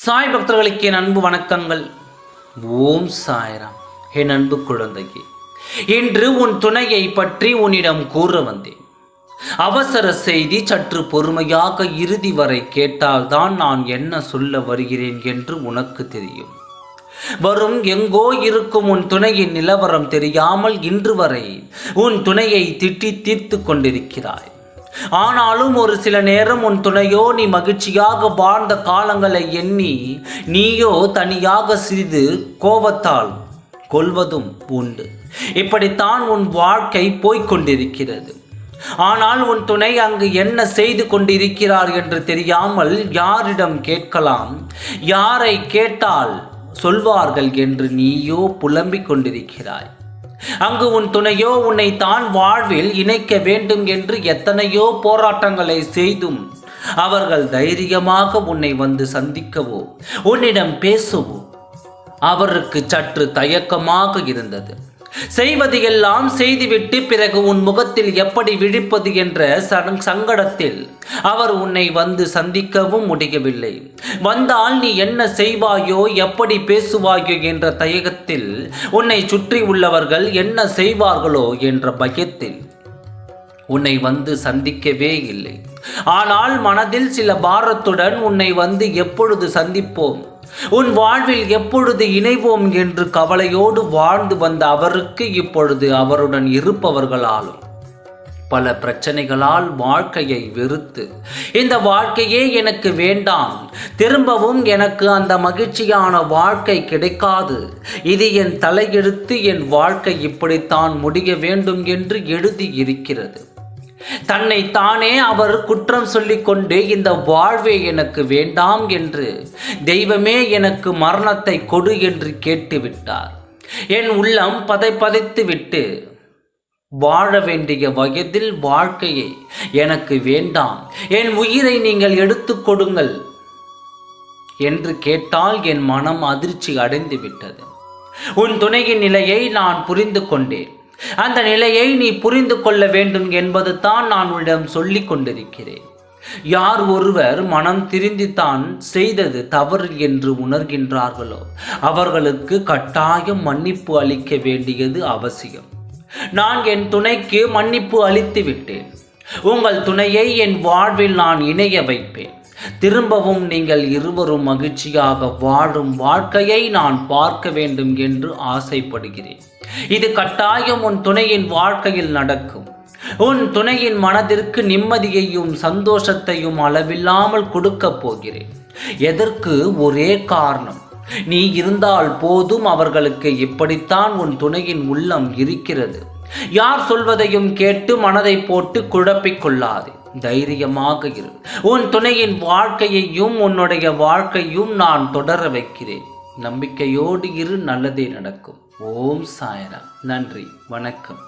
சாய் பக்தர்களுக்கு என் அன்பு வணக்கங்கள். ஓம் சாய்ராம். என் அன்பு குழந்தையே, இன்று உன் துணையை பற்றி உன்னிடம் கூற வந்தேன். அவசர செய்தி, சற்று பொறுமையாக இறுதி வரை கேட்டால்தான் நான் என்ன சொல்ல வருகிறேன் என்று உனக்கு தெரியும். வரும் எங்கோ இருக்கும் உன் துணையின் நிலவரம் தெரியாமல் இன்று வரை உன் துணையை திட்டி தீர்த்து கொண்டிருக்கிறாய். ஆனாலும் ஒரு சில நேரம் உன் துணையோ நீ மகிழ்ச்சியாக வாழ்ந்த காலங்களை எண்ணி நீயோ தனியாக சிறிது கோபத்தால் கொள்வதும் உண்டு. இப்படித்தான் உன் வாழ்க்கை போய்கொண்டிருக்கிறது. ஆனால் உன் துணை அங்கு என்ன செய்து கொண்டிருக்கிறார் என்று தெரியாமல் யாரிடம் கேட்கலாம், யாரை கேட்டால் சொல்வார்கள் என்று நீயோ புலம்பிக் கொண்டிருக்கிறாய். அங்கு உன் துணையோ உன்னை தான் வாழ்வில் இணைக்க வேண்டும் என்று எத்தனையோ போராட்டங்களை செய்தும் அவர்கள் தைரியமாக உன்னை வந்து சந்திக்கவோ உன்னிடம் பேசவோ அவருக்கு சற்று தயக்கமாக இருந்தது. செய்வது எல்லாம் செய்துவிட்டு பிறகு உன் முகத்தில் எப்படி விழிப்பது என்ற சங்கடத்தில் அவர் உன்னை வந்து சந்திக்கவும் முடியவில்லை. வந்தால் நீ என்ன செய்வாயோ, எப்படி பேசுவாயோ என்ற தயக்கத்தில், உன்னை சுற்றி உள்ளவர்கள் என்ன செய்வார்களோ என்ற பயத்தில் உன்னை வந்து சந்திக்கவே இல்லை. ஆனால் மனதில் சில பாரத்துடன் உன்னை வந்து எப்பொழுது சந்திப்போம், உன் வாழ்வில் எப்பொழுது இணைவோம் என்று கவலையோடு வாழ்ந்து வந்த அவருக்கு இப்பொழுது அவருடன் இருப்பவர்களாலும் பல பிரச்சனைகளால் வாழ்க்கையை வெறுத்து, இந்த வாழ்க்கையே எனக்கு வேண்டாம், திரும்பவும் எனக்கு அந்த மகிழ்ச்சியான வாழ்க்கை கிடைக்காது, இது என் தலையெழுத்து, என் வாழ்க்கை இப்படித்தான் முடிய வேண்டும் என்று எழுதி இருக்கிறது. தன்னை தானே அவர் குற்றம் சொல்லிக்கொண்டு இந்த வாழ்வே எனக்கு வேண்டாம் என்று, தெய்வமே எனக்கு மரணத்தை கொடு என்று கேட்டுவிட்டார். என் உள்ளம் பதைத்து விட்டு, வாழ வேண்டிய வயதில் வாழ்க்கையை எனக்கு வேண்டாம், என் உயிரை நீங்கள் எடுத்து கொடுங்கள் என்று கேட்டால் என் மனம் அதிர்ச்சி அடைந்து விட்டது. உன் துணையின் நிலையை நான் புரிந்து கொண்டேன். அந்த நிலையை நீ புரிந்து கொள்ள வேண்டும் என்பது தான் நான் உன்னிடம் சொல்லிக் கொண்டிருக்கிறேன். யார் ஒருவர் மனம் திருந்தித்தான் செய்தது தவறு என்று உணர்கின்றார்களோ அவர்களுக்கு கட்டாயம் மன்னிப்பு அளிக்க வேண்டியது அவசியம். நான் என் துணைக்கு மன்னிப்பு அளித்து விட்டேன். உங்கள் துணையை என் வாழ்வில் நான் இணைய வைப்பேன். திரும்பவும் நீங்கள் இருவரும் மகிழ்ச்சியாக வாழும் வாழ்க்கையை நான் பார்க்க வேண்டும் என்று ஆசைப்படுகிறேன். இது கட்டாயம் உன் துணையின் வாழ்க்கையில் நடக்கும். உன் துணையின் மனதிற்கு நிம்மதியையும் சந்தோஷத்தையும் அளவில்லாமல் கொடுக்க போகிறேன். எதற்கு? ஒரே காரணம், நீ இருந்தால் போதும். அவர்களுக்கு இப்படித்தான் உன் துணையின் உள்ளம் இருக்கிறது. யார் சொல்வதையும் கேட்டு மனதை போட்டு குழப்பிக் கொள்ளாதே. தைரியமாக இரு. உன் துணையின் வாழ்க்கையையும் உன்னுடைய வாழ்க்கையும் நான் தொடர வைக்கிறேன். நம்பிக்கையோடு இரு, நல்லதே நடக்கும். ஓம் சாய்ராம். நன்றி, வணக்கம்.